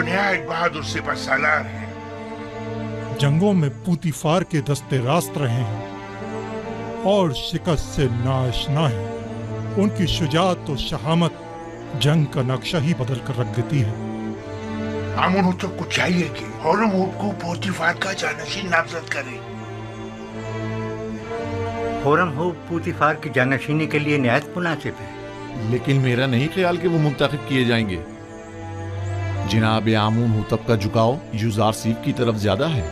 नहायत बहादुर सिपह सालार हैं। जंगों में पूतीफार के दस्ते रास्त रहे हैं और शिकस्त से नाआशना हैं। उनकी शुजाअत और शहामत जंग का नक्शा ही बदल कर रख देती है। आमुन हुतब को चाहिए कि होरमहूब को पोतीफार का जानशीन नामजद करे। होरमहूब पूतीफार की जानशीनी के लिए निहायत मुनासिब है। लेकिन मेरा नहीं ख्याल कि वो मुंतखब किए जाएंगे। जनाब आमून हुतब का झुकाव युजारसीफ की तरफ ज्यादा है।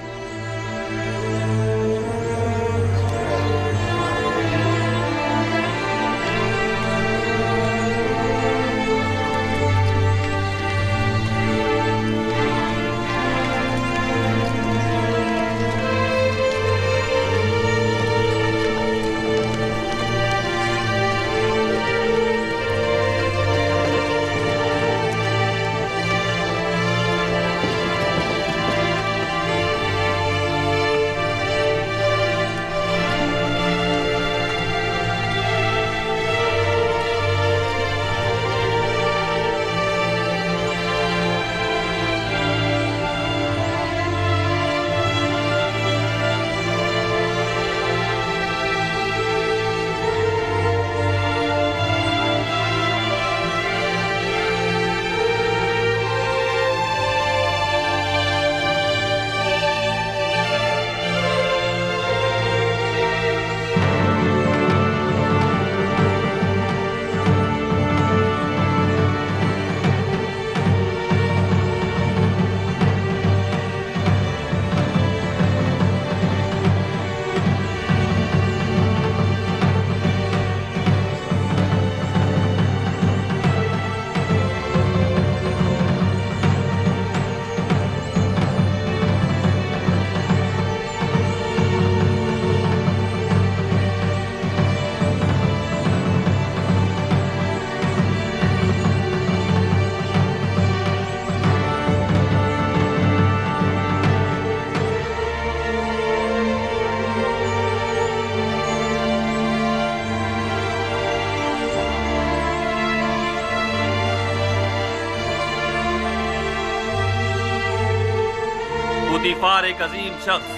पूतीफार एक अजीम शख्स,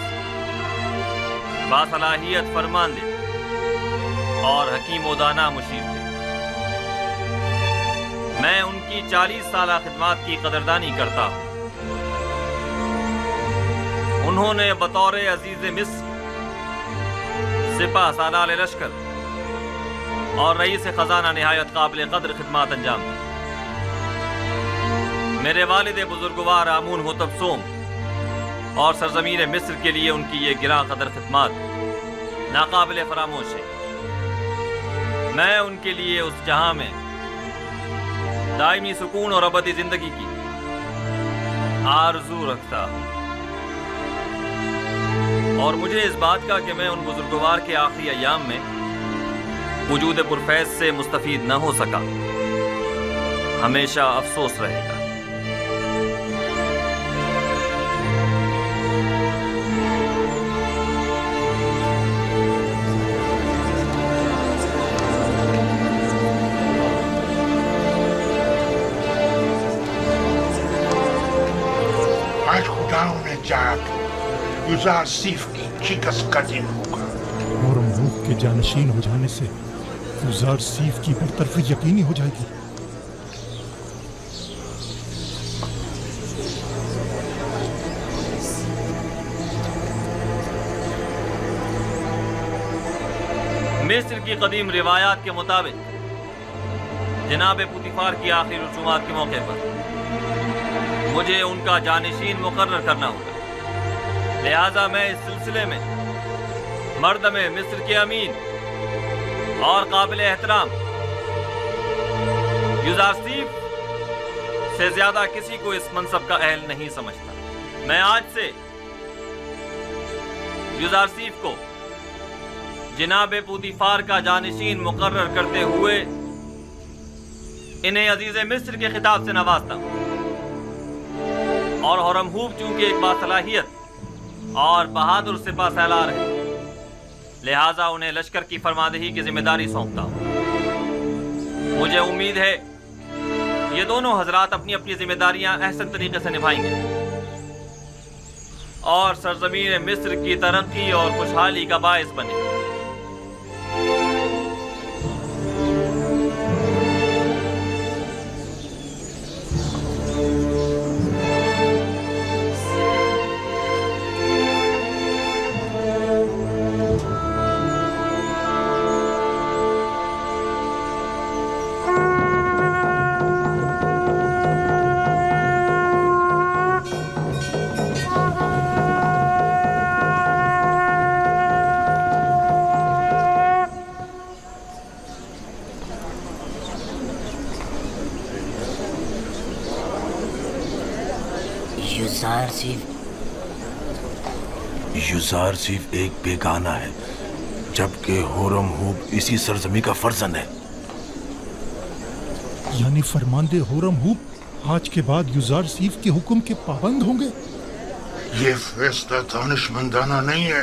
बासलाहियत फरमानदे और हकीम दाना मुशीर थे। मैं उनकी 40 साला खिदमत की कदरदानी करता हूँ। उन्होंने बतौर अजीज मिस्र, सिपह सालार लश्कर और रईस खजाना निहायत काबिल कदर खिदमत अंजाम दी। मेरे वालिद बुजुर्गवार आमून हुतब सोम और सरजमीन मिस्र के लिए उनकी ये गिरा कदर खिदमत नाकाबिल फरामोश है। मैं उनके लिए उस जहां में दायमी सुकून और अबदी जिंदगी की आरजू रखता हूं, और मुझे इस बात का कि मैं उन बुजुर्गवार के आखिरी अयाम में वजूद पुरफैज से मुस्तफीद न हो सका, हमेशा अफसोस रहेगा। आज खुदाओं ने चाहा कि युजारसीफ की शिकस्त का दिन होगा। होरमहूब के जानशीन हो जाने से युजारसीफ की बरतरफी यकीनी हो जाएगी। मिस्र की कदीम रिवायात के मुताबिक जनाब पूतीफार की आखिरी रसूमात के मौके पर मुझे उनका जानशीन मुकर्रर करना होगा। लिहाजा मैं इस सिलसिले में मर्दम मिस्र के अमीन और काबिल एहतराम युजारसीफ से ज्यादा किसी को इस मनसब का अहल नहीं समझता। मैं आज से युजारसीफ को जनाब पूतीफार का जानशीन मुकर्रर करते हुए इन्हें अजीज मिस्र के खिताब से नवाजता हूं, और होरमहूब चूंकि एक बासलाहियत और बहादुर सिपह सालार है, लिहाजा उन्हें लश्कर की फरमादही की जिम्मेदारी सौंपता हूं। मुझे उम्मीद है یہ دونوں حضرات اپنی اپنی ذمہ داریاں احسن طریقے سے نبھائیں گے اور سرزمین مصر کی ترقی اور خوشحالی کا باعث بنے گے۔ یوزارسیف ایک بیگانہ ہے جبکہ ہورم ہوب اسی سرزمین کا فرزند ہے۔ یعنی فرماندے ہورم ہوب آج کے بعد یوزارسیف کے حکم کے پابند ہوں گے؟ یہ فیصلہ دانشمندانہ نہیں ہے۔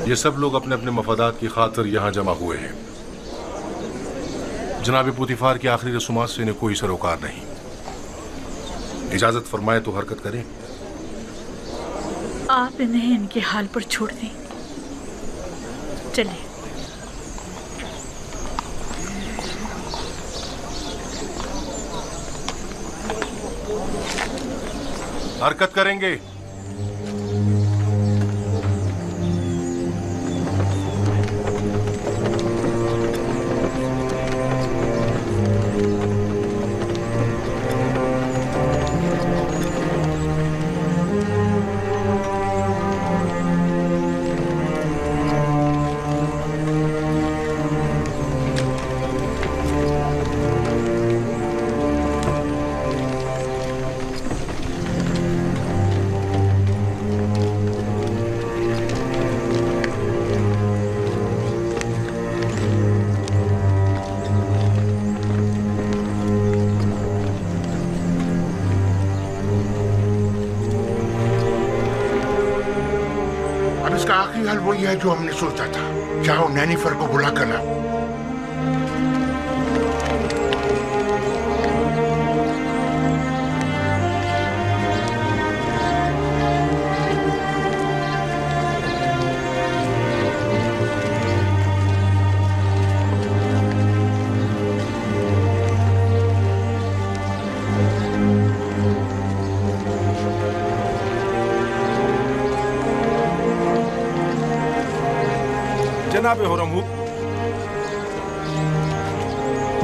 یہ سب لوگ اپنے اپنے مفادات کی خاطر یہاں جمع ہوئے ہیں۔ جناب پوتیفار کی آخری رسومات سے انہیں کوئی سروکار نہیں۔ اجازت فرمائے تو حرکت کریں۔ آپ انہیں ان کے حال پر چھوڑ دیں، چلیں۔ حرکت کریں گے۔ اس کا آخری حل وہی ہے جو ہم نے سوچا تھا۔ چاہو نینیفر کو بلا کر لاؤ۔ جناب ہورم ہوب،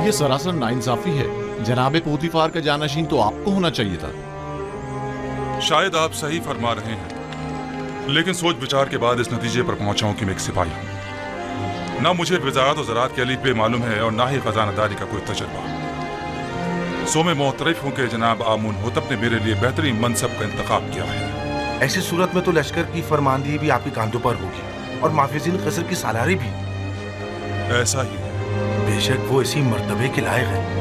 یہ سراسر ناانصافی ہے۔ جناب پوتیفار کا جانشین تو آپ کو ہونا چاہیے تھا۔ شاید آپ صحیح فرما رہے ہیں، لیکن سوچ بچار کے بعد اس نتیجے پر پہنچا ہوں کہ میں ایک سپاہی ہوں۔ نہ مجھے وزارت و زراعت کے الف ب معلوم ہے اور نہ ہی خزانہ داری کا کوئی تجربہ۔ سو میں معترف ہوں کہ جناب آمون ہوتب نے میرے لیے بہترین منصب کا انتخاب کیا ہے۔ ایسی صورت میں تو لشکر کی فرماندہی بھی آپ کے کاندھوں پر ہوگی اور محافظین قصر کی سالاری بھی۔ ایسا ہی ہے۔ بے شک وہ اسی مرتبے کے لائق ہے۔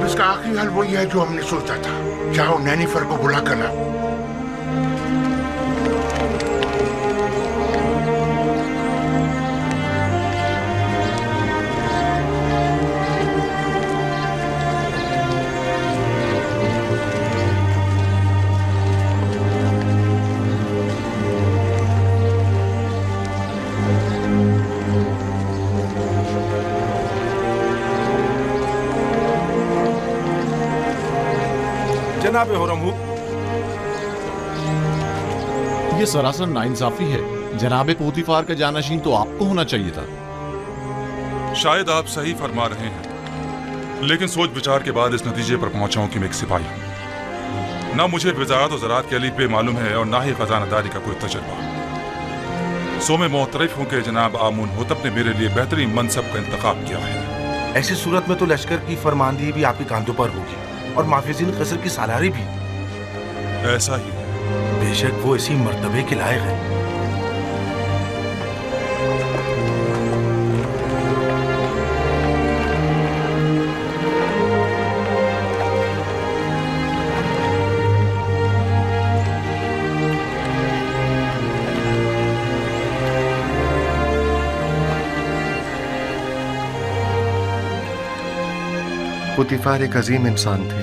اس کا آخری حل وہی ہے جو ہم نے سوچا تھا۔ چاہو نینیفر کو بلا کر لاؤ۔ جناب ہورم ہوب، یہ سراسر ناانصافی ہے۔ جناب پوتیفار کا جانشین تو آپ کو ہونا چاہیے تھا۔ شاید آپ صحیح فرما رہے ہیں، لیکن سوچ بچار کے بعد اس نتیجے پر پہنچا ہوں کہ میں ایک سپاہی ہوں۔ نہ مجھے وزارت و زراعت کے الف ب معلوم ہے اور نہ ہی خزانہ داری کا کوئی تجربہ۔ सो मैं मोतरफ हूँ कि जनाब आमून होतब ने मेरे लिए बेहतरीन मनसब का इंतखाब किया है। ऐसी सूरत में तो लश्कर की फरमानदी भी आपके कांधों पर होगी और माफिजिन कसर की सालारी भी। ऐसा ही है। बेशक वो इसी मर्तबे के लायक है। पुतीफार एक अजीम इंसान थे,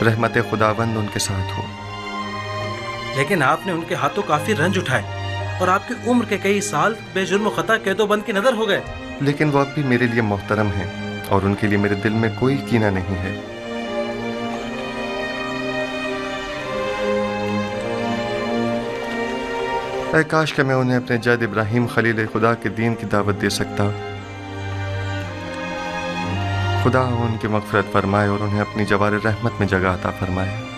रहमत खुदावंद उनके साथ हो। लेकिन आपने उनके हाथों काफी रंज उठाए और आपकी उम्र के कई साल बेजुर्म खता कैदोबंद की नजर हो गए। लेकिन वो अब भी मेरे लिए मोहतरम हैं और उनके लिए मेरे दिल में कोई कीना नहीं है। ऐ काश कि मैं उन्हें अपने जद इब्राहिम खलील खुदा के दीन की दावत दे सकता। खुदा उनकी मग़फ़िरत फरमाए और उन्हें अपनी जवार रहमत में जगह अता फरमाए।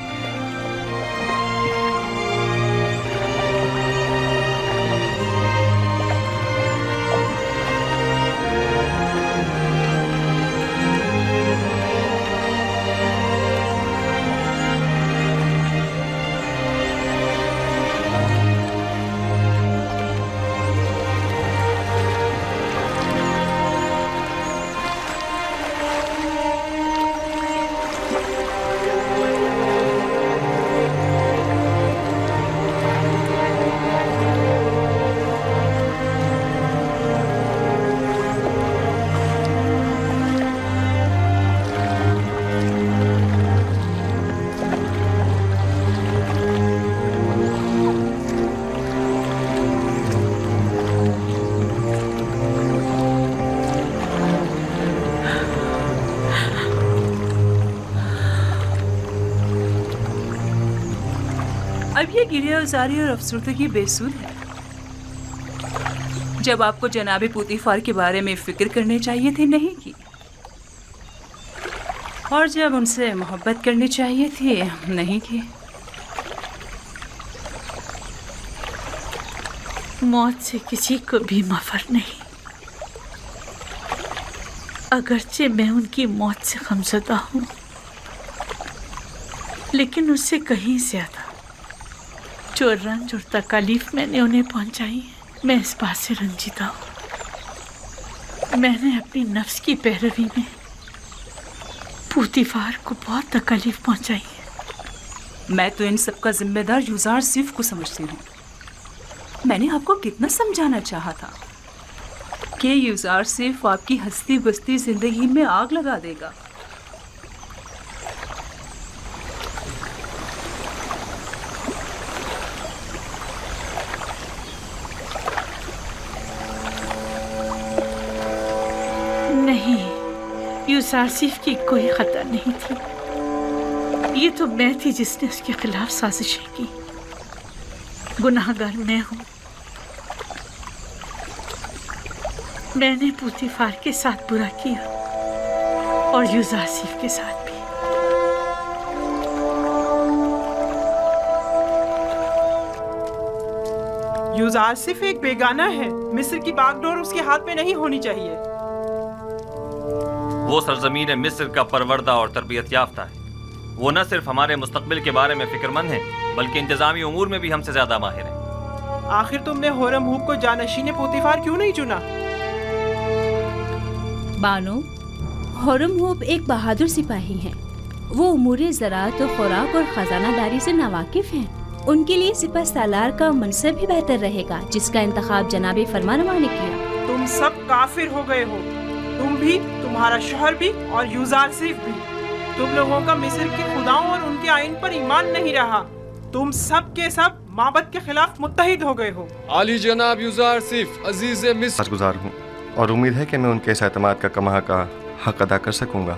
अब ये गिरियाज़ारी और अफसरदगी बेसुध है। जब आपको जनाब पुतीफार के बारे में फिक्र करनी चाहिए थी, नहीं की, और जब उनसे मोहब्बत करनी चाहिए थी, नहीं की। मौत से किसी को भी मफर नहीं। अगरचे मैं उनकी मौत से गमज़दा हूँ, लेकिन उससे कहीं ज्यादा जो रंज और तकलीफ मैंने उन्हें पहुंचाई है, मैं इस बात से रंजीदा हूँ। मैंने अपनी नफ्स की पैरवी में पुतीफार को बहुत तकलीफ पहुंचाई है। मैं तो इन सब का जिम्मेदार यूज़ार सिर्फ को समझती हूँ। मैंने आपको कितना समझाना चाहा था कि यूज़ार सिर्फ आपकी हंसती बसती जिंदगी में आग लगा देगा। नहीं, यूज़ार सिर्फ की कोई खता नहीं थी। ये तो मैं थी जिसने उसके खिलाफ साजिशें की। गुनाहगार मैं हूँ। मैंने पुतीफार के साथ बुरा किया और यूज़ार के साथ भी। यूज़ार सिर्फ एक बेगाना है। मिस्र की बागडोर उसके हाथ में नहीं होनी चाहिए। वो सरजमीन मिस्र का परवरदा और तरबियत याफ्ता है। वो न सिर्फ हमारे मुस्तकबिल के बारे में फिक्रमंद है, बल्कि इंतजामी उमूर में भी हमसे ज्यादा माहिर है। आखिर तुमने होरम हूब को जानशीन पुतीफार क्यों नहीं चुना? बानो, होरम हूब एक बहादुर सिपाही हैं। वो उमूरे ज़राअत और खुराक और खजानादारी से नावाकिफ हैं। उनके लिए सिपह सालार का मनसब भी बेहतर रहेगा, जिसका इंतखाब जनाब फरमानवा ने किया। तुम सब काफिर हो गए हो, तुम भी, तुम्हारा शोहर भी और यूज़ार सिर्फ भी। तुम लोगों का मिस्र के खुदाओं और उनके आइन पर ईमान नहीं रहा। तुम सब के सब माबद के खिलाफ मुत्तहिद हो गए हो। आली जनाब यूज़ार सिर्फ अजीज मिस्र गुजार हूँ और उम्मीद है कि मैं उनके इस एतमाद का कमा का हक अदा कर सकूंगा।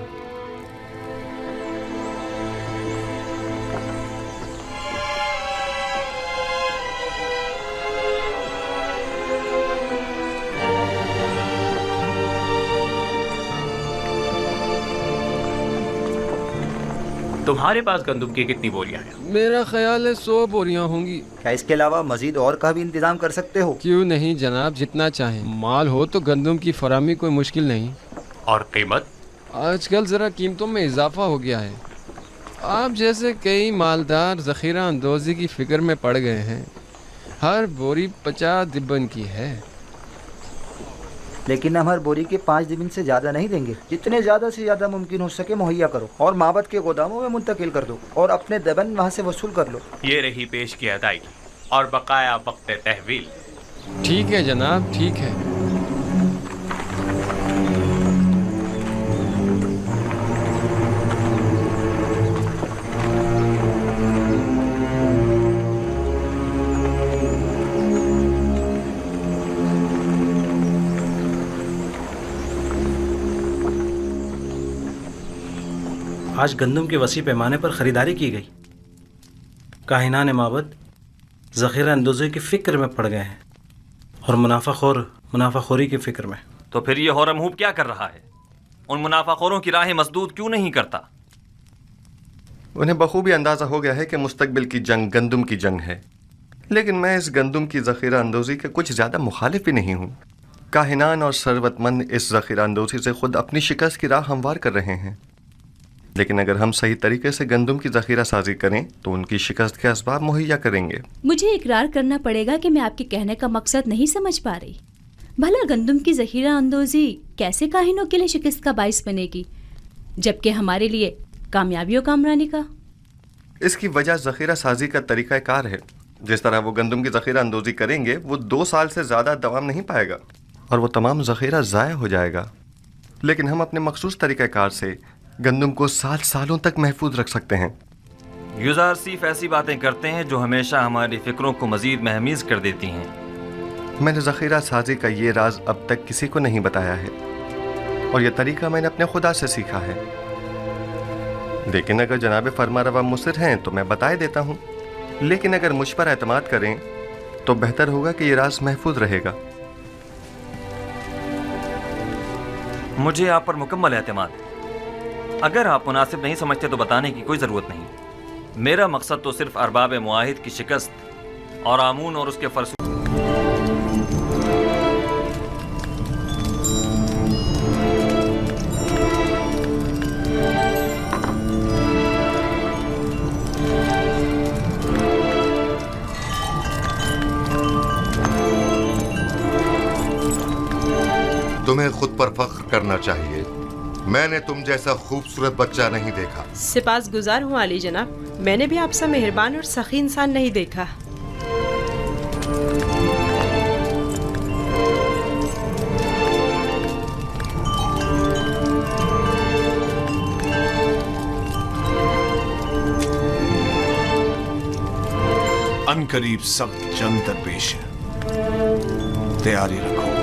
तुम्हारे पास गंदम की कितनी बोरियां हैं? मेरा ख्याल है 100 बोरियां होंगी। क्या इसके अलावा मजीद और का भी इंतजाम कर सकते हो? क्यों नहीं जनाब, जितना चाहें। माल हो तो गंदम की फरामी कोई मुश्किल नहीं। और कीमत? आजकल ज़रा कीमतों में इजाफा हो गया है। आप जैसे कई मालदार ज़ख़ीरा अंदोज़ी की फ़िक्र में पड़ गए हैं। हर बोरी 50 दिब्बन की है। लेकिन हम हर बोरी के 5 दिबिन से ज़्यादा नहीं देंगे। जितने ज़्यादा से ज़्यादा मुमकिन हो सके मुहैया करो और माबद के गोदामों में मुंतकिल कर दो और अपने दबन वहाँ से वसूल कर लो। ये रही पेश की अदायगी और बकाया वक्त तहवील। ठीक है जनाब, ठीक है। आज गंदम के वसी पैमाने पर ख़रीदारी की गई। काहिनान माबद ज़ख़ीरा अंदोज़ी की फ़िक्र में पड़ गए हैं और मुनाफाखोरी की फ़िक्र में। तो फिर ये होरम हूब क्या कर रहा है? उन मुनाफाखोरों की राहें मसदूद क्यों नहीं करता? उन्हें बखूबी अंदाज़ा हो गया है कि मुस्तकबिल की जंग गंदम की जंग है। लेकिन मैं इस गंदम की ज़ख़ीरा अंदोज़ी के कुछ ज़्यादा मुखालिफ भी नहीं हूँ। काहिनान और सरवतमंद इस ज़ख़ीरा अंदोज़ी से ख़ुद अपनी शिकस्त की राह हमवार कर रहे हैं। लेकिन अगर हम सही तरीके से गंदम की ज़ख़ीरा साजी करें तो उनकी शिकस्त के असबाब मुहैया करेंगे। मुझे इकरार करना पड़ेगा कि मैं आपके कहने का मकसद नहीं समझ पा रही। भला गंदम की ज़ख़ीरा अंदोज़ी कैसे काहिनों के लिए शिकस्त का बाइस बनेगी, जबकि हमारे लिए कामयाबी और कामरानी का? इसकी वजह ज़ख़ीरा साजी का तरीक़ा कार है। जिस तरह वो गंदम की ज़ख़ीरा अंदोज़ी करेंगे वो 2 साल से ज़्यादा दवाम नहीं पाएगा और वो तमाम ज़ख़ीरा ज़ाया हो जाएगा। लेकिन हम अपने मखसूस तरीक़ा कार से गंदम को 7 सालों तक महफूज रख सकते हैं। यूज़ार सिर्फ ऐसी बातें करते हैं जो हमेशा हमारी फ़िक्रों को मज़ीद महमीज़ कर देती हैं। मैंने ज़ख़ीरा साजी का ये राज अब तक किसी को नहीं बताया है और यह तरीका मैंने अपने खुदा से सीखा है। लेकिन अगर जनाब फरमारवा मुसिर हैं तो मैं बताए देता हूँ। लेकिन अगर मुझ पर एतमाद करें तो बेहतर होगा कि ये राज महफूज रहेगा। मुझे आप पर मुकम्मल एतमाद है। अगर आप मुनासिब नहीं समझते तो बताने की कोई ज़रूरत नहीं। मेरा मकसद तो सिर्फ अरबाब मुआहिद की शिकस्त और आमून और उसके फरसू तुम्हें खुद पर फख्र करना चाहिए। मैंने तुम जैसा खूबसूरत बच्चा नहीं देखा। सिपासगुजार हूँ आली जनाब, मैंने भी आपसे मेहरबान और सखी इंसान नहीं देखा। अनकरीब सख्त जंग दरपेश है, तैयारी रखो।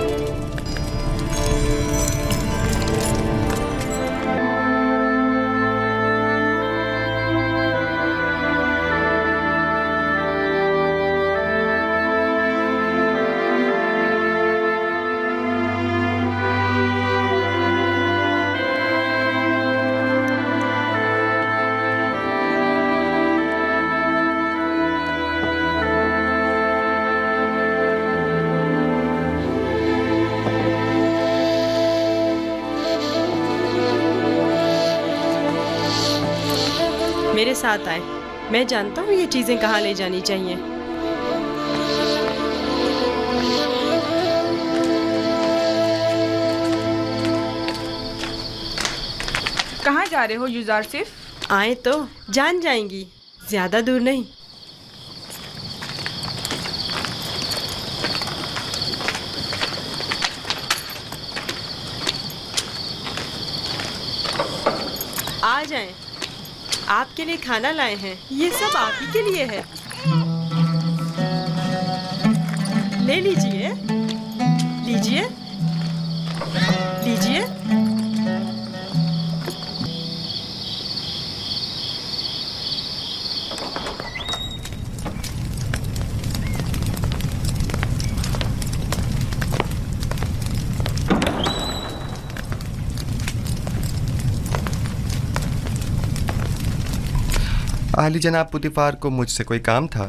मेरे साथ आए, मैं जानता हूँ ये चीजें कहाँ ले जानी चाहिए। कहाँ जा रहे हो यूज़ार सिर्फ? आए तो जान जाएंगी, ज्यादा दूर नहीं। आ जाएं, आपके लिए खाना लाए हैं, ये सब आप ही के लिए है। ले लीजिए, लीजिए, लीजिए। आली जनाब पुतिफार को मुझसे कोई काम था?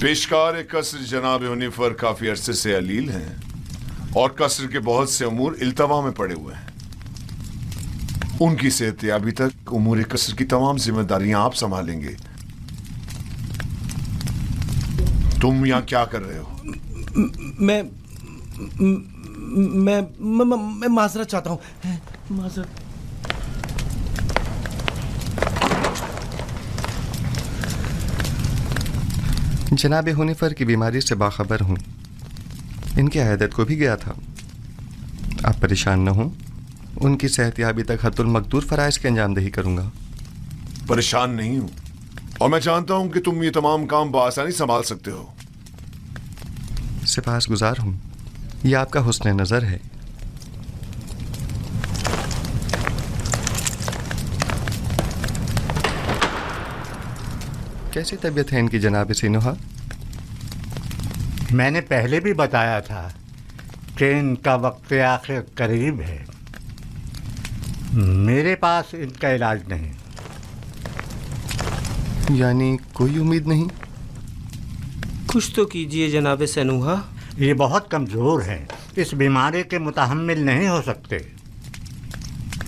पेशकार कसर जनाब हुनीफर काफी अरसे से अलील हैं और कसर के बहुत से उमूर इल्तवा में पड़े हुए हैं। उनकी सेहतयाबी तक उमूर कसर की तमाम जिम्मेदारियां आप संभालेंगे। तुम यहाँ क्या कर रहे हो? मैं माजरत चाहता हूँ। माजरत। जनाब हुनीफर की बीमारी से बाखबर हूँ। इनकी अहदत को भी गया था। आप परेशान न हों, उनकी सेहतयाबी तक हतुल मकदूर फराइज की अंजामदही करूँगा। परेशान नहीं हूँ और मैं जानता हूँ कि तुम ये तमाम काम बआसानी संभाल सकते हो। सिपासगुजार हूँ, ये आपका हुस्न नज़र है। कैसी तबीयत है इनकी जनाब सिनुहा? मैंने पहले भी बताया था ट्रेन का वक्त आखिर करीब है। मेरे पास इनका इलाज नहीं। यानी कोई उम्मीद नहीं? कुछ तो कीजिए जनाब सनूहा। ये बहुत कमज़ोर हैं, इस बीमारी के मुतहम्मिल नहीं हो सकते।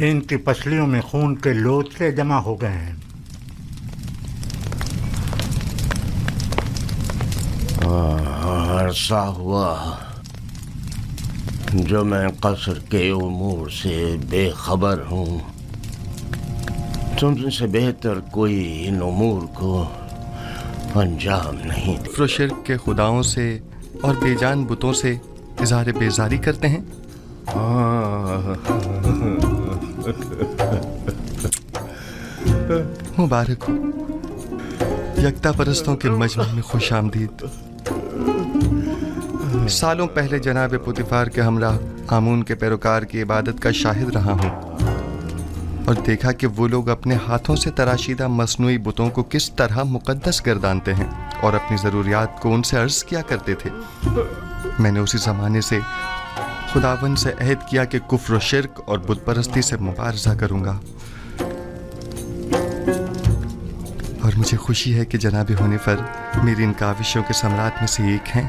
इनकी पसलियों में खून के लोथड़े जमा हो गए हैं। अरसा हुआ जो मैं कसर के उमूर से बेखबर हूँ। तुमसे बेहतर कोई इन उमूर को अंजाम नहीं। कुफ्र शिर्क के खुदाओं से और बेजान बुतों से इज़हार बेजारी करते हैं। मुबारक हो, यकता परस्तों के मजमे में खुश आमदीद। सालों पहले जनाब पुतिफार के हमराह आमून के पैरोकार की इबादत का शाहिद रहा हूँ और देखा कि वो लोग अपने हाथों से तराशीदा मसनूई बुतों को किस तरह मुकद्दस गर्दानते हैं और अपनी ज़रूरियात को उनसे अर्ज़ किया करते थे। मैंने उसी ज़माने से खुदावन से अहद किया कि कुफ्र शिर्क और बुत परस्ती से मुबारज़ा करूँगा और मुझे खुशी है कि जनाब हुनीफर मेरी इन काविशों के सम्राट में से एक हैं।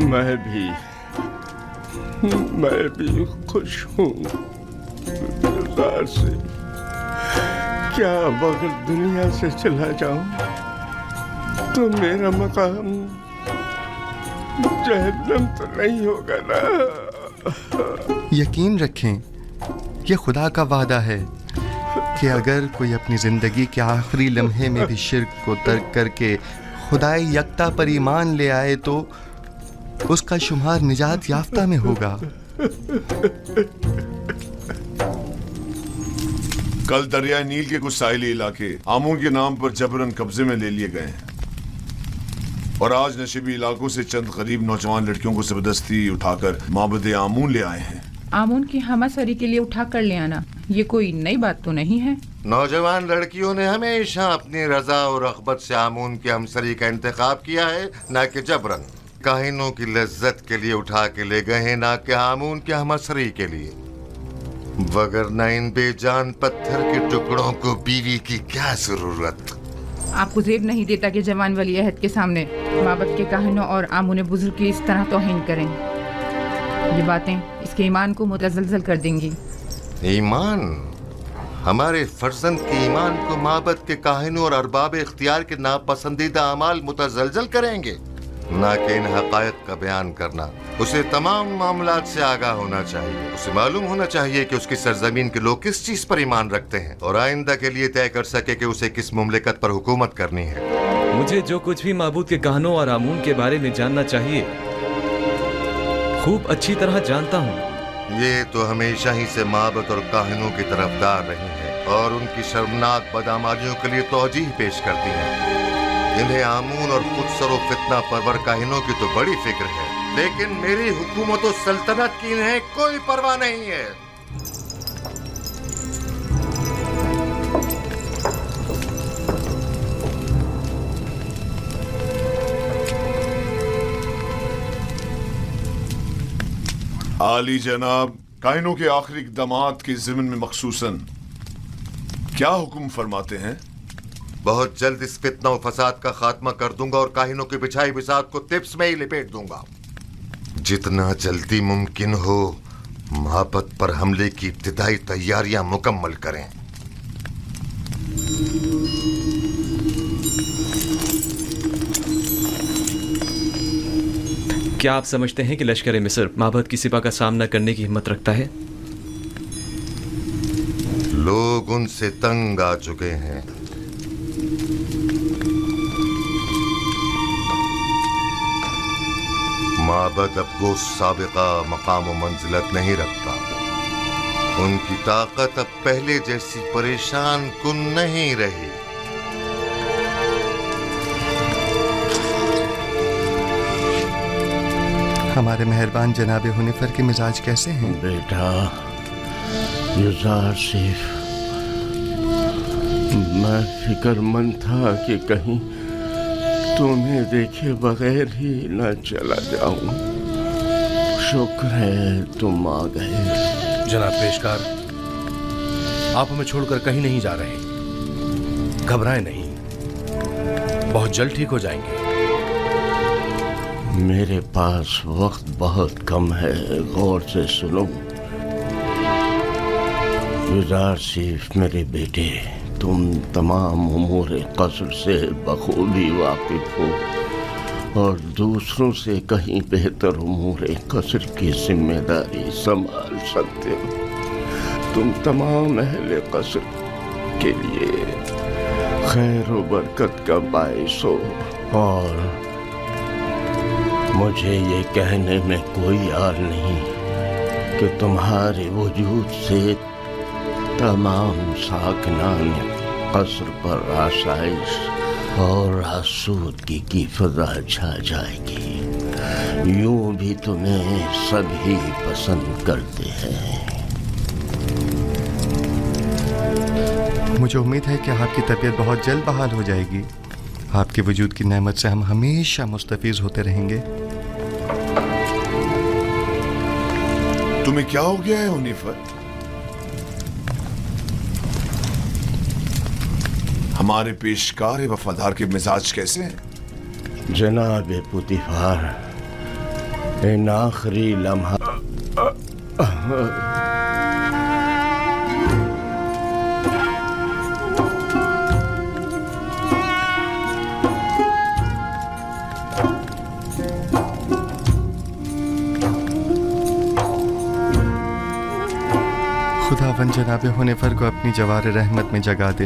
मैं भी खुश हूँ से। क्या अगर दुनिया से चला जाऊं तो मेरा मकाम जहन्नम तो नहीं होगा ना? यकीन रखें, ये खुदा का वादा है कि अगर कोई अपनी ज़िंदगी के आखिरी लम्हे में भी शिर्क को तर्क करके खुदाई यकता पर ईमान ले आए तो उसका शुमार निजात याफ्ता में होगा। कल दरियाई नील के कुछ साहिली इलाके आमून के नाम पर जबरन कब्जे में ले लिए गए हैं और आज नशीबी इलाकों से चंद गरीब नौजवान लड़कियों को जबरदस्ती उठाकर माबद आमून ले आए हैं। आमून की हमासरी के लिए उठा कर ले आना ये कोई नई बात तो नहीं है। नौजवान लड़कियों ने हमेशा अपनी रजा और रग़बत से आमून की हमसरी का इंतखाब किया है, ना कि जबरन। काहिनों की लज्जत के लिए उठा के ले गए हैं, ना कि आमून की हमसरी के लिए। वगरना इन बेजान पत्थर के टुकड़ों को बीवी की क्या जरूरत। आपको ज़ेब नहीं देता कि जवान वली अहद के सामने माबद के काहिनों और आमून बुजुर्ग की इस तरह तौहीन करें। ये बातें इसके ईमान को मुतज़लज़ल कर देंगी। ईमान? हमारे फर्जंद के ईमान को माबद के काहिनों और अरबाब इख्तियार के नापसंदीदा अमाल मुतज़लज़ल करेंगे, ना कि इन हक़ाइक़ का बयान करना। उसे तमाम मामलात से आगाह होना चाहिए। उसे मालूम होना चाहिए कि उसकी सरजमीन के लोग किस चीज़ पर ईमान रखते हैं और आइंदा के लिए तय कर सके कि उसे किस मुमलिकत पर हुकूमत करनी है। मुझे जो कुछ भी माबूद के काहनों और आमून के बारे में जानना चाहिए खूब अच्छी तरह जानता हूँ। ये तो हमेशा ही से माबद और काहिनों की तरफदार रही है और उनकी शर्मनाक बदआमालियों के लिए तौजीह पेश करती है। इन्हें आमून और खुदसर व फितना परवर काहिनों की तो बड़ी फिक्र है, लेकिन मेरी हुकूमत और सल्तनत की इन्हें कोई परवाह नहीं है। आली जनाब, कायनों के आखिरी इक़दामात के ज़िम्न में मखसूसन क्या हुक्म फरमाते हैं? बहुत जल्द इस फितना और फसाद का खात्मा कर दूंगा और काहिनों की बिछाई बिसात को तिप्स में ही लिपेट दूंगा। जितना जल्दी मुमकिन हो माबद पर हमले की इब्तिदाई तैयारियां मुकम्मल करें। क्या आप समझते हैं कि लश्कर मिस्र माबद की सिपा का सामना करने की हिम्मत रखता है? लोग उनसे तंग आ चुके हैं। माबद अब वो साबिका मकाम व मंजिलत नहीं रखता। उनकी ताकत अब पहले जैसी परेशान कुन नहीं रही। हमारे मेहरबान जनाब हुनिफर के मिजाज कैसे हैं? बेटा युजार सिर्फ मैं फिक्रमंद था कि कहीं तुम्हें देखे बगैर ही न चला जाऊं। शुक्र है तुम आ गए। जनाब पेशकार, आप हमें छोड़कर कहीं नहीं जा रहे। घबराएं नहीं, बहुत जल्द ठीक हो जाएंगे। मेरे पास वक्त बहुत कम है, गौर से सुनो। युजार सिर्फ मेरे बेटे, तुम तमाम उमूर कसर से बखूबी वाकिफ हो और दूसरों से कहीं बेहतर उमूर कसर की जिम्मेदारी संभाल सकते हो। तुम तमाम अहले कसर के लिए खैर व बरकत का बाइस हो और मुझे ये कहने में कोई आर नहीं कि तुम्हारे वजूद से तमाम साकिनान कसर पर आसाइश और आसूदगी की फजा छा जाएगी। यूं भी तुम्हें सभी पसंद करते हैं। मुझे उम्मीद है कि आपकी तबीयत बहुत जल्द बहाल हो जाएगी। आपके वजूद की नेमत से हम हमेशा मुस्तफीज होते रहेंगे। तुम्हें क्या हो गया है हुनिफर? हमारे पेशकार वफादार के मिजाज कैसे हैं? जनाब पुतिफार, इन आखिरी लम्हा खुदावन जनाब हुनिफर को अपनी जवार रहमत में जगा दे।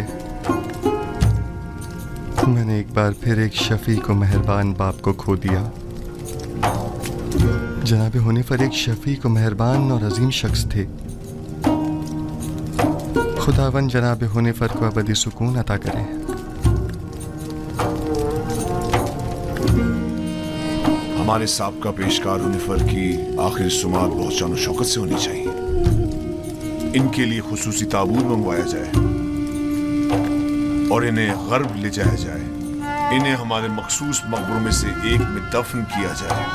मैंने एक बार फिर एक शफीक व मेहरबान बाप को खो दिया। जनाब हुनिफर एक शफीक व मेहरबान और अजीम शख्स थे। खुदावन जनाब हुनिफर को अबदी सुकून अता करे। हमारे साबका पेशकार हुनिफर की आखिरी सुमात बहुत शान और शौकत से होनी चाहिए। इनके लिए खुसूसी ताबूत मंगवाया जाए और इन्हें गर्ब ले जाया जाए। इन्हें हमारे मखसूस मकबरों में से एक में दफन किया जाए।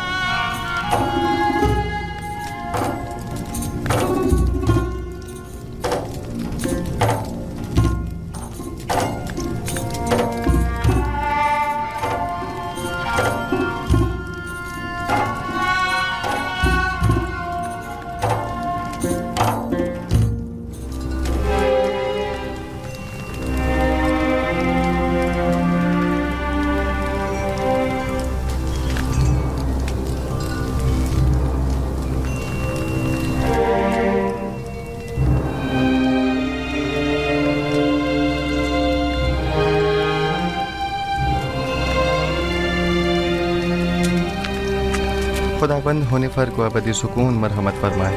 खुदाबंद हुनिफर को अबदी सुकून मरहमत फरमाए।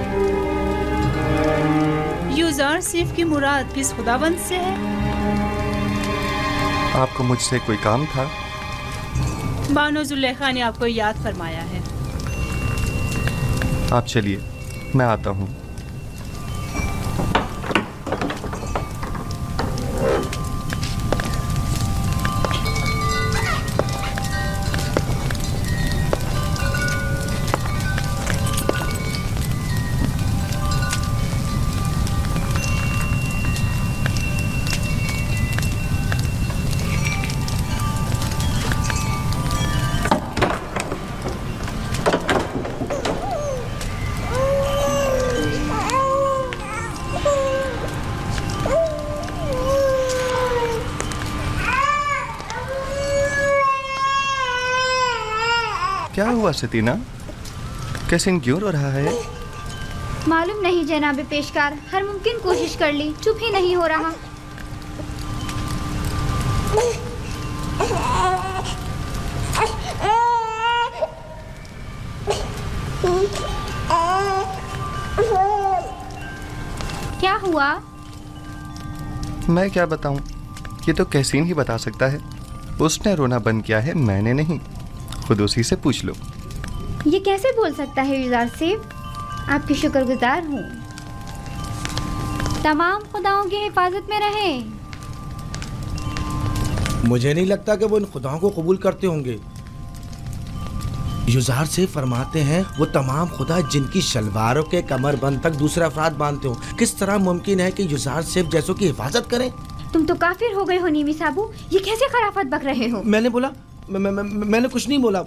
यूजार सिर्फ की मुराद किस खुदाबंद से है? आपको मुझसे कोई काम था? बानो जुलेखा ने आपको याद फरमाया है। आप चलिए, मैं आता हूँ। क्या हुआ सतीना? कैसिन क्यों रो रहा है? मालूम नहीं जनाब पेशकार, हर मुमकिन कोशिश कर ली, चुप ही नहीं हो रहा। क्या हुआ? मैं क्या बताऊं? ये तो कैसीन ही बता सकता है। उसने रोना बंद किया है, मैंने नहीं। खुद उसी से पूछ लो। ये कैसे बोल सकता है यूज़ार सिफ? आपकी शुक्रगुजार हूँ। तमाम खुदाओं की हिफाजत में रहे। मुझे नहीं लगता कि वो इन खुदाओं को कबूल करते होंगे। युजार से फरमाते हैं वो तमाम खुदा जिनकी शलवारों के कमर बंद तक दूसरे अफराद बांधते हो। किस तरह मुमकिन है कि युजार सिर्फ जैसों की हिफाजत करें? तुम तो काफिर हो गए हो नीमी साबू, ये कैसे खराफत बक रहे हो? मैंने बोला मैंने कुछ नहीं बोला।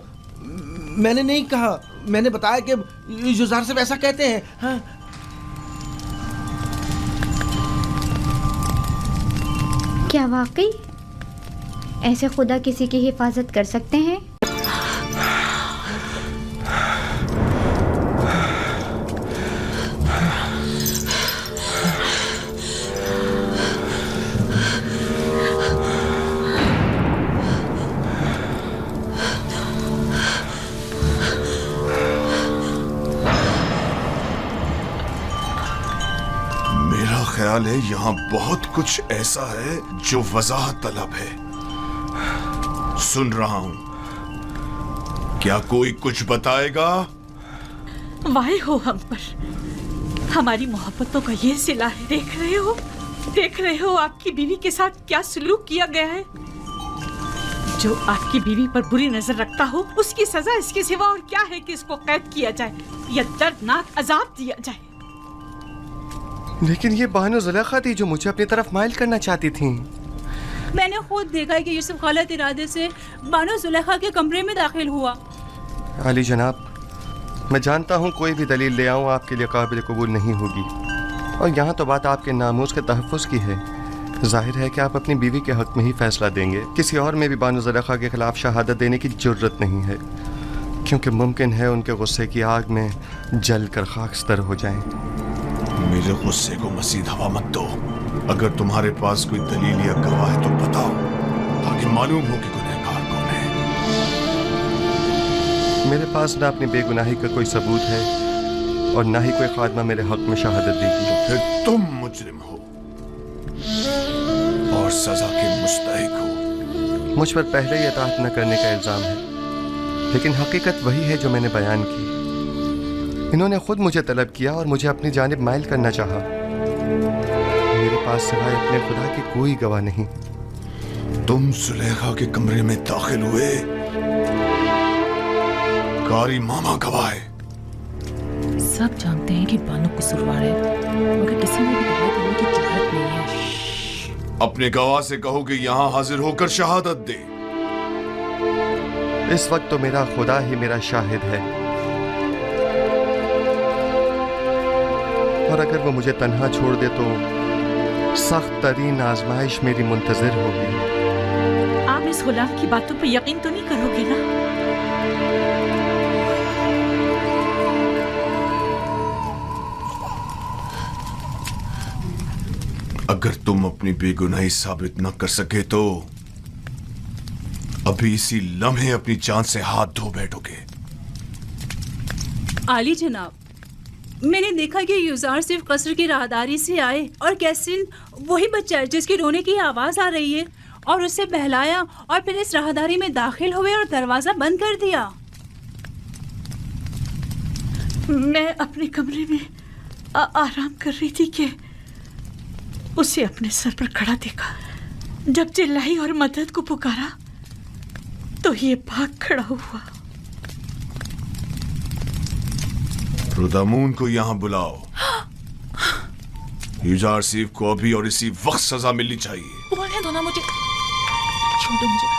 मैंने नहीं कहा, मैंने बताया कि युजार सिर्फ ऐसा कहते हैं। हाँ। क्या वाकई ऐसे खुदा किसी की हिफाजत कर सकते हैं? ख्याल है यहाँ बहुत कुछ ऐसा है जो वजाहत तलब है। सुन रहा हूँ, क्या कोई कुछ बताएगा? वाहे हो हम पर, हमारी मोहब्बतों का ये सिला है। देख रहे हो आपकी बीवी के साथ क्या सलूक किया गया है। जो आपकी बीवी पर बुरी नजर रखता हो उसकी सजा इसके सिवा और क्या है कि इसको कैद किया जाए या दर्दनाक अजाब दिया जाए। लेकिन ये बानो जुलेखा थी जो मुझे अपनी तरफ माइल करना चाहती थी। मैंने खुद देखा कि यूसुफ गलत इरादे से बानो जुलेखा के कमरे में दाखिल हुआ। अली जनाब, मैं जानता हूँ कोई भी दलील ले आऊँ आपके लिए काबिल कबूल नहीं होगी, और यहाँ तो बात आपके नामूस के तहफ़्फ़ुज़ की है। जाहिर है कि आप अपनी बीवी के हक़ में ही फैसला देंगे। किसी और में भी बानो जुलेखा के खिलाफ शहादत देने की ज़रूरत नहीं है, क्योंकि मुमकिन है उनके गुस्से की आग में जल कर खाकस्तर हो जाएं। मेरे गुस्से को मज़ीद हवा मत दो। अगर तुम्हारे पास कोई दलील या गवाह है तो बताओ, ताकि मालूम हो कि गुनहगार कौन है। मेरे पास ना अपनी बेगुनाही का कोई सबूत है और ना ही कोई खादमा मेरे हक में शहादत देगी। तो फिर तुम मुजरिम हो और सजा के मुस्तहिक हो। मुझ पर पहले ही इताअत न करने का इल्ज़ाम है, लेकिन हकीकत वही है जो मैंने बयान की। इन्होंने खुद मुझे तलब किया और मुझे अपनी जानिब माइल करना चाहा। मेरे पास सिवाय अपने खुदा के कोई गवाह नहीं। तुम जुलेखा के कमरे में दाखिल हुए, कारी मामा गवाह है। सब जानते हैं कि बानो कसूरवार है, मगर किसी ने भी गवाह देने की जुर्रत नहीं है। अपने गवाह से कहो कि यहाँ हाजिर होकर शहादत दे। इस वक्त तो मेरा खुदा ही मेरा शाहिद है, और अगर वो मुझे तन्हा छोड़ दे तो सख्त तरीन आजमाइश मेरी मुंतजर होगी। आप इस गुलाम की बातों पर यकीन तो नहीं करोगे ना? अगर तुम अपनी बेगुनाही साबित न कर सके तो अभी इसी लम्हे अपनी जान से हाथ धो बैठोगे। आली जनाब, मैंने देखा कि यूज़ार सिर्फ कसर की राहदारी से आए और कैसिन वही बच्चा है जिसकी रोने की आवाज़ आ रही है, और उसे बहलाया और फिर इस राहदारी में दाखिल हुए और दरवाज़ा बंद कर दिया। मैं अपने कमरे में आराम कर रही थी कि उसे अपने सर पर खड़ा देखा। जब चिल्लाई और मदद को पुकारा तो ये भाग खड़ा हुआ। रुदामून को यहाँ बुलाओ। युजार सीफ को अभी और इसी वक्त सजा मिलनी चाहिए। बोलने दो ना मुझे, छोड़ो मुझे।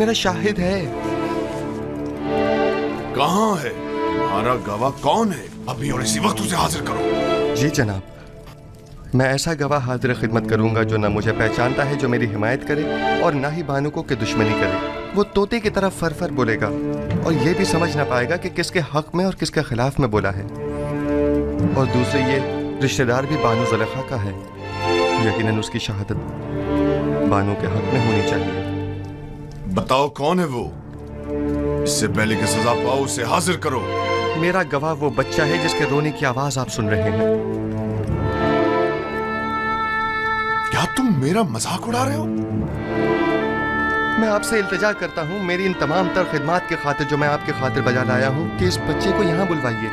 मेरा शाहिद है। कहाँ है तुम्हारा गवाह? कौन है? अभी और इसी वक्त उसे हाजिर करो। जी जनाब, मैं ऐसा गवाह हाजिर खिदमत करूंगा जो न मुझे पहचानता है, जो मेरी हिमायत करे, और ना ही बानुको की दुश्मनी करे। वो तोते की तरह फर फर बोलेगा और ये भी समझ ना पाएगा कि किसके हक में और किसके खिलाफ में बोला है। और दूसरे ये रिश्तेदार भी बानो ज़ुलेखा का है, यकीनन उसकी शहादत बानो के हक में होनी चाहिए। बताओ कौन है वो? इससे पहले कि सजा पाओ उसे हाजिर करो। मेरा गवाह वो बच्चा है जिसके रोने की आवाज आप सुन रहे हैं। क्या तुम मेरा मजाक उड़ा रहे हो? मैं आपसे इल्तिजा करता हूँ, मेरी इन तमाम तर खिदमात की खातिर जो मैं आपके खातिर बजा लाया हूँ, कि इस बच्चे को यहाँ बुलवाइए।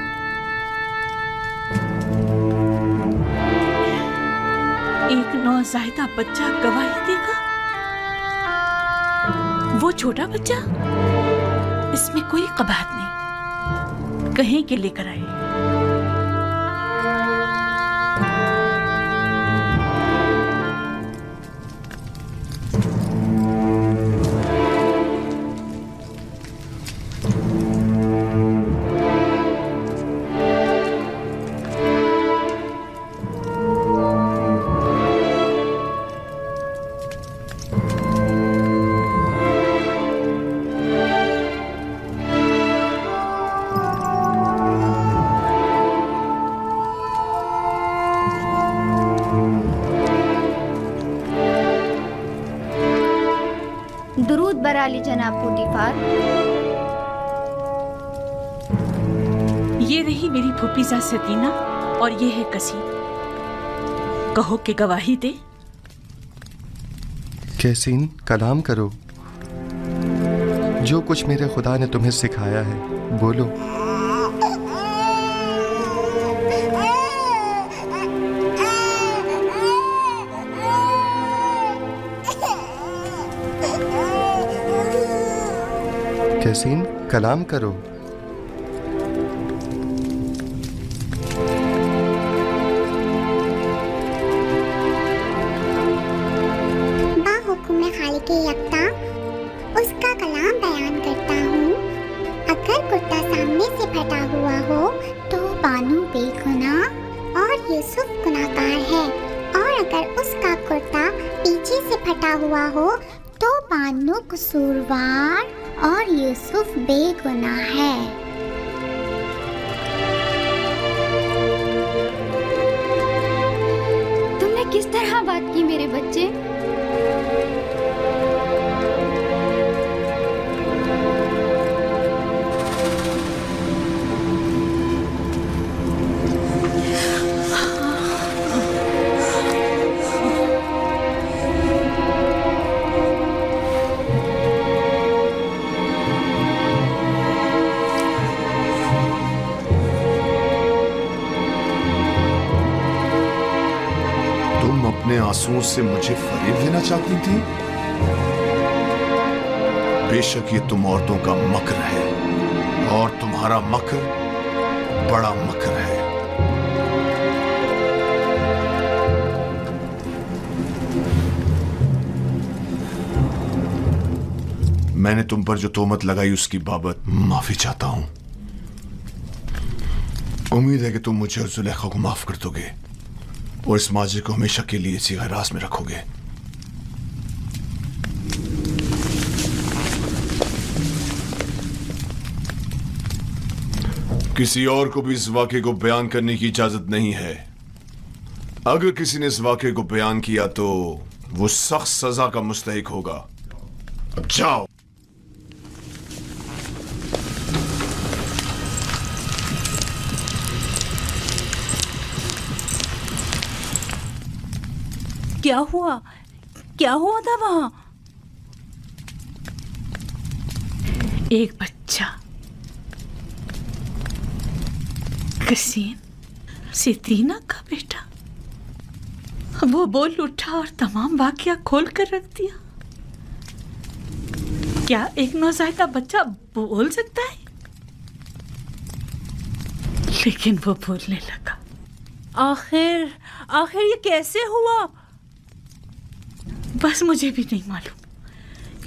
एक नौज़ायदा बच्चा गवाही देगा? वो छोटा बच्चा? इसमें कोई कबाहत नहीं, कहीं के लेकर आए। दुरूद बराली जनाब पुतीफार। ये रही मेरी फूफीजा सतीना और ये है कसीम। कहो कि गवाही दे। कैसीन, कलाम करो। जो कुछ मेरे खुदा ने तुम्हें सिखाया है बोलो। कैसीन, कलाम करो। बाहुकुम खालिक यकता उसका कलाम बयान करता हूँ। अगर कुर्ता सामने से फटा हुआ हो तो बानू बेगुनाह और यूसुफ गुनाहगार है, और अगर उसका कुर्ता पीछे से फटा हुआ हो तो बानू कसूरवार और यूसुफ बेगुनाह है। तुमने किस तरह बात की मेरे बच्चे? अपने आंसुओं से मुझे फरेब देना चाहती थी? बेशक ये तुम औरतों का मकर है, और तुम्हारा मकर बड़ा मकर है। मैंने तुम पर जो तोहमत लगाई उसकी बाबत माफी चाहता हूं। उम्मीद है कि तुम मुझे और जुलेखा को माफ कर दोगे और इस माजी को हमेशा के लिए इसी रास में रखोगे। किसी और को भी इस वाक़े को बयान करने की इजाजत नहीं है। अगर किसी ने इस वाक़े को बयान किया तो वो सख्त सजा का मुस्तहिक होगा। अब जाओ। क्या हुआ? क्या हुआ था वहां? एक बच्चा, कसीम, सितीना का बेटा, वो बोल उठा और तमाम वाकया खोल कर रख दिया। क्या एक नौज़ायदा बच्चा बोल सकता है? लेकिन वो बोलने लगा। आखिर ये कैसे हुआ? बस मुझे भी नहीं मालूम।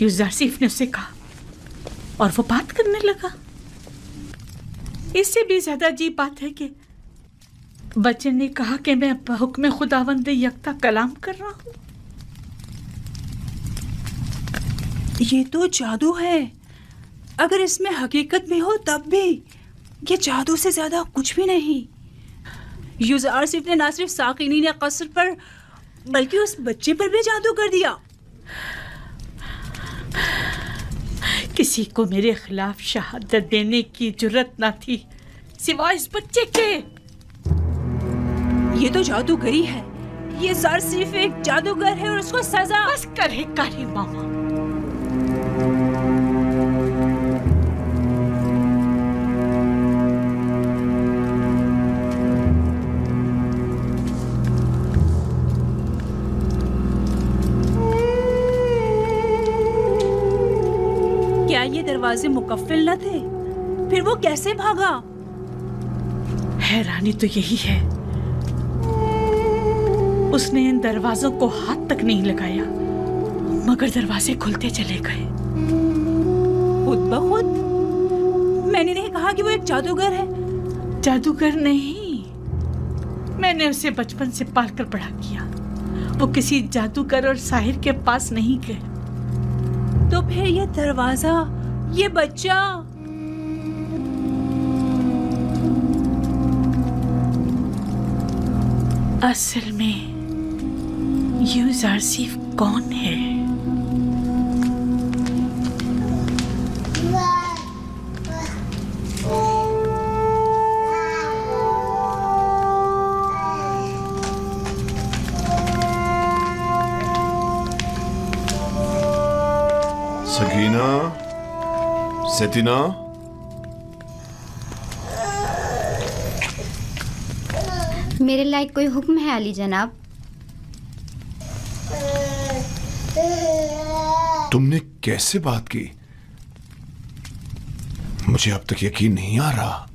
यूसुफ ने उससे कहा और वो बात करने लगा। इससे भी ज्यादा अजीब बात है कि बच्चे ने कहा कि मैं हुक्म खुदावंद यकता कलाम कर रहा हूँ। ये तो जादू है। अगर इसमें हकीकत में हो तब भी ये जादू से ज्यादा कुछ भी नहीं। यूज़र सिर्फ ने ना सिर्फ साकिनीन कसर पर बल्कि उस बच्चे पर भी जादू कर दिया। किसी को मेरे खिलाफ शहादत देने की जुर्रत ना थी सिवाय इस बच्चे के। ये तो जादूगरी है। ये ज़र सिर्फ एक जादूगर है और उसको सजा। बस करे कारी मामा। क्या ये दरवाजे मुकफ्फिल न थे? फिर वो कैसे भागा? हैरानी तो यही है, उसने इन दरवाजों को हाथ तक नहीं लगाया मगर दरवाजे खुलते चले गए खुद ब खुद। मैंने नहीं कहा कि वो एक जादूगर है। जादूगर नहीं, मैंने उसे बचपन से पालकर बड़ा किया। वो किसी जादूगर और साहिर के पास नहीं गए। तो फिर ये दरवाजा, ये बच्चा, असल में यूज़र सिर्फ कौन है? सकीना, सतीना, मेरे लायक कोई हुक्म है अली जनाब? तुमने कैसे बात की? मुझे अब तक यकीन नहीं आ रहा।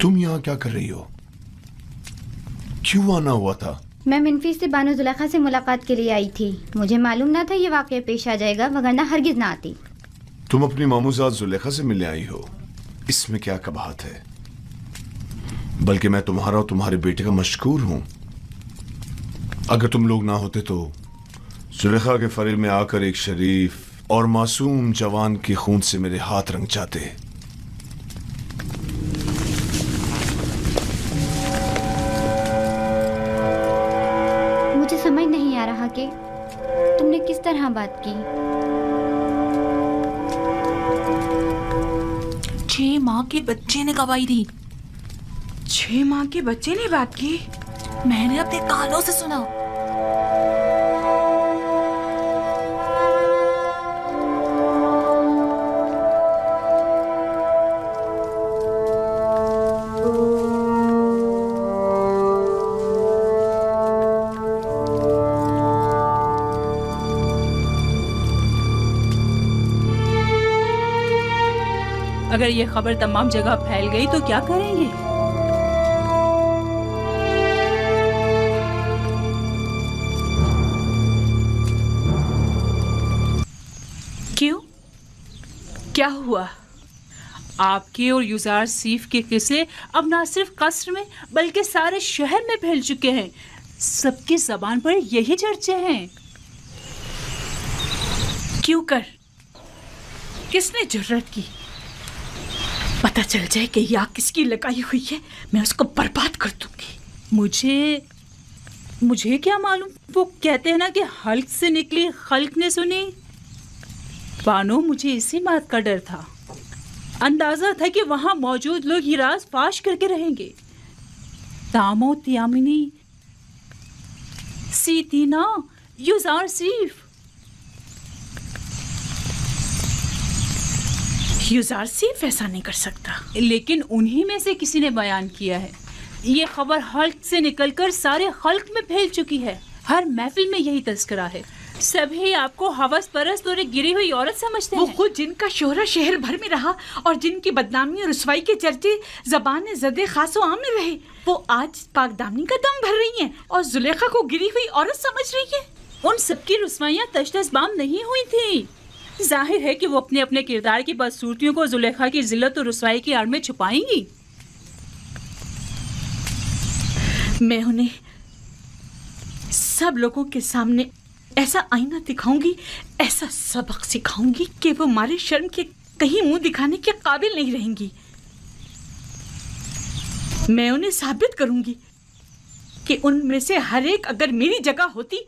तुम यहां क्या कर रही हो? क्यों आना हुआ था? मैं मिनफी से बानो जुलेखा से मुलाकात के लिए आई थी। मुझे मालूम ना था ये वाक़या पेश आ जाएगा, वगरना हरगिज ना आती। तुम अपनी मामूजात जुलेखा से मिलने आई हो, इसमें क्या कबाहत है? बल्कि मैं तुम्हारा और तुम्हारे बेटे का मशकूर हूं। अगर तुम लोग ना होते तो जुलेखा के फरेब में आकर एक शरीफ और मासूम जवान के खून से मेरे हाथ रंग जाते। मुझे समझ नहीं आ रहा कि तुमने किस तरह बात की। 6 माह के बच्चे ने गवाही दी। 6 माह के बच्चे ने बात की? मैंने अपने कानों से सुना। अगर ये खबर तमाम जगह फैल गई तो क्या करेंगे? क्यों? क्या हुआ? आपके और यूज़र सीफ के किस्से अब ना सिर्फ कस्र में बल्कि सारे शहर में फैल चुके हैं। सबकी जबान पर यही चर्चे हैं। क्यों कर? किसने जुर्रत की? पता चल जाए कि ये आग किसकी लगाई हुई है, मैं उसको बर्बाद कर दूंगी। मुझे क्या मालूम? वो कहते हैं ना कि हल्क से निकली खल्क ने सुनी। बानो, मुझे इसी बात का डर था। अंदाजा था कि वहां मौजूद लोग ये राज फाश करके रहेंगे। तामो तियामिनी, सीतीना, यूज़र सीफ। यूज़र सिर्फ ऐसा नहीं कर सकता। लेकिन उन्हीं में से किसी ने बयान किया है। ये खबर हल्क से निकलकर सारे खल्क में फैल चुकी है। हर महफिल में यही तस्करा है। सभी आपको हवस परस्त और एक गिरी हुई औरत समझते वो हैं। खुद जिनका शोहरा शहर भर में रहा और जिनकी बदनामी और रुसवाई के चर्चे ज़बान ज़दे खास आम में रहे, वो आज पाकदामनी का दम भर रही हैं और जुलेखा को गिरी हुई औरत समझ रही है। उन सबकी रुसवाइयाँ तशतशबाम नहीं हुई थी। जाहिर है कि वो अपने अपने किरदार की बदसूरतियों को जुलेखा की जिल्लत और रुसवाई की आड़ में छुपाएंगी। मैं उन्हें सब लोगों के सामने ऐसा आईना दिखाऊंगी, ऐसा सबक सिखाऊंगी कि वो मारे शर्म के कहीं मुंह दिखाने के काबिल नहीं रहेंगी। मैं उन्हें साबित करूंगी कि उनमें से हर एक अगर मेरी जगह होती,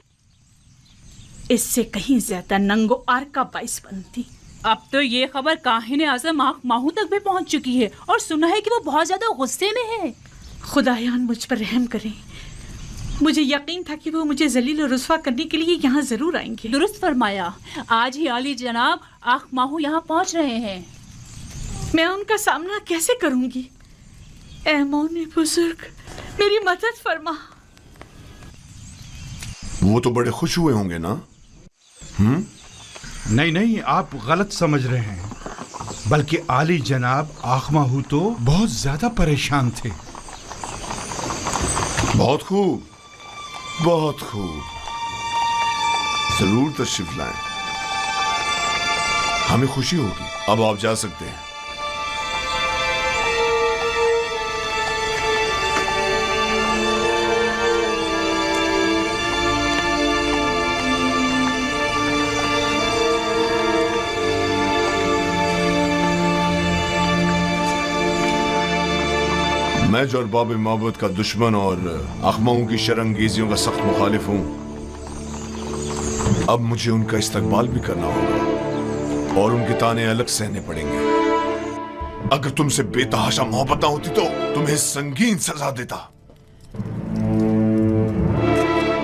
इससे कहीं ज्यादा नंगो आर का बाइस बनती। अब तो ये खबर काहिन आज़म आँख माहू तक भी पहुंच चुकी है और सुना है कि वो बहुत ज्यादा गुस्से में है। खुदायान मुझ पर रहम करें। मुझे यकीन था कि वो मुझे जलील और रुस्वा करने के लिए यहाँ जरूर आएंगे। दुरुस्त फरमाया। आज ही आली जनाब आँख माहू यहाँ पहुँच रहे हैं। मैं उनका सामना कैसे करूंगी? ऐ मौने बुजुर्ग, मेरी मदद फरमा। वो तो बड़े खुश हुए होंगे ना? नहीं नहीं, आप गलत समझ रहे हैं। बल्कि आली जनाब आखमाहू तो बहुत ज्यादा परेशान थे। बहुत खूब, बहुत खूब। जरूर तशरीफ लाएं, हमें खुशी होगी। अब आप जा सकते हैं। मैं जो अरबाब मोहब्बत का दुश्मन और अखमाओं की शरंगेजियों का सख्त मुखालिफ हूं, अब मुझे उनका इस्तकबाल भी करना होगा और उनके ताने अलग सहने पड़ेंगे। अगर तुमसे बेतहाशा मोहब्बत ना होती तो तुम्हें संगीन सजा देता।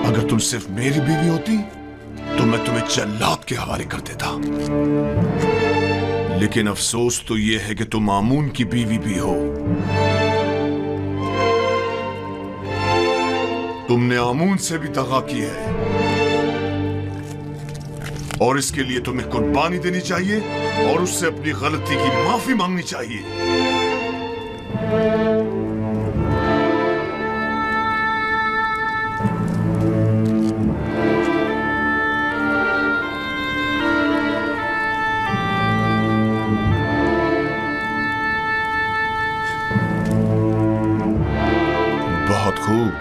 अगर तुम सिर्फ मेरी बीवी होती तो मैं तुम्हें जल्लाद के हवाले कर देता। लेकिन अफसोस तो यह है कि तुम आमून की बीवी भी हो। तुमने आमून से भी दगा की है और इसके लिए तुम्हें कुर्बानी देनी चाहिए और उससे अपनी गलती की माफी मांगनी चाहिए। बहुत खूब,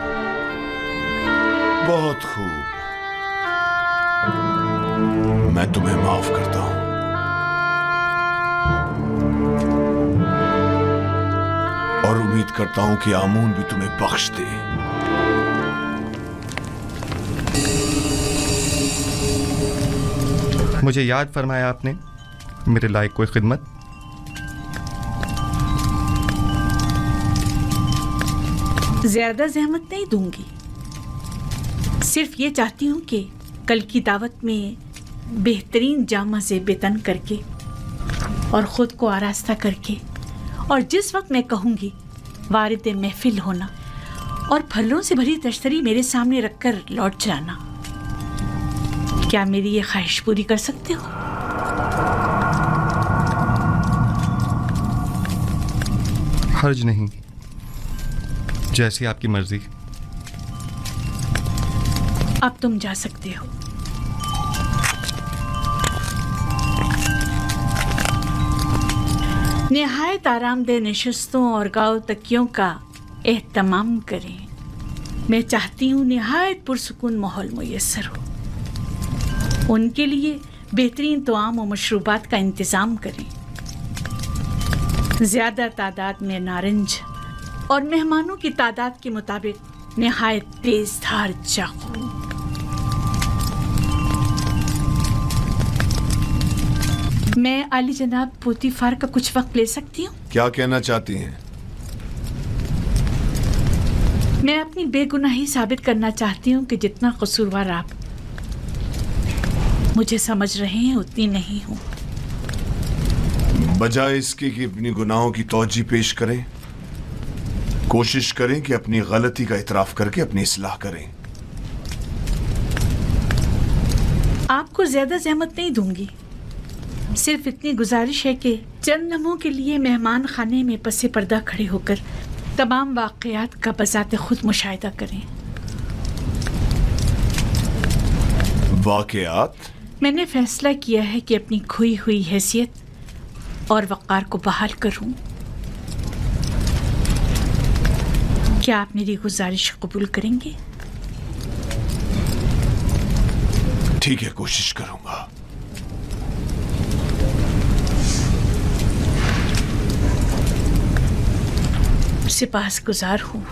बहुत खूब। मैं तुम्हें माफ करता हूं। और उम्मीद करता हूं कि आमून भी तुम्हें बख्श दे। मुझे याद फरमाया आपने मेरे लायक कोई खिदमत? ज्यादा जहमत नहीं दूंगी। सिर्फ ये चाहती हूँ कि कल की दावत में बेहतरीन जामा से बेतन करके और ख़ुद को आरास्ता करके और जिस वक्त मैं कहूँगी वारिद महफिल होना और फलों से भरी तश्तरी मेरे सामने रखकर लौट जाना। क्या मेरी ये ख्वाहिश पूरी कर सकते हो? हर्ज नहीं, जैसी आपकी मर्जी। अब तुम जा सकते हो। निहायत आरामदेह नशिस्तों और गाँव तकियों का एहतमाम करें। मैं चाहती हूँ निहायत पुरसुकून माहौल मुयस्सर हो। उनके लिए बेहतरीन तआम और मशरूबात का इंतज़ाम करें। ज़्यादा तादाद में नारंज और मेहमानों की तादाद के मुताबिक निहायत तेज धार चाकू। मैं आली जनाब पोतीफार का कुछ वक्त ले सकती हूँ? क्या कहना चाहती हैं? मैं अपनी बेगुनाही साबित करना चाहती हूँ कि जितना कसूरवार आप मुझे समझ रहे हैं उतनी नहीं हूँ। बजाय इसके कि अपनी गुनाहों की तौजी पेश करें, कोशिश करें कि अपनी गलती का इतराफ करके अपनी इस्लाह करें। आपको ज्यादा ज़हमत नहीं दूंगी, सिर्फ इतनी गुजारिश है कि चंद लम्हों के लिए मेहमान खाने में पसे पर्दा खड़े होकर तमाम वाक़यात का बज़ाते खुद मुशाहिदा करें। वाक़यात? मैंने फैसला किया है कि अपनी खोई हुई हैसियत और वक़ार को बहाल करूं। क्या आप मेरी गुजारिश कबूल करेंगे? ठीक है, कोशिश करूंगा। सिपाहसगुजार हूँ।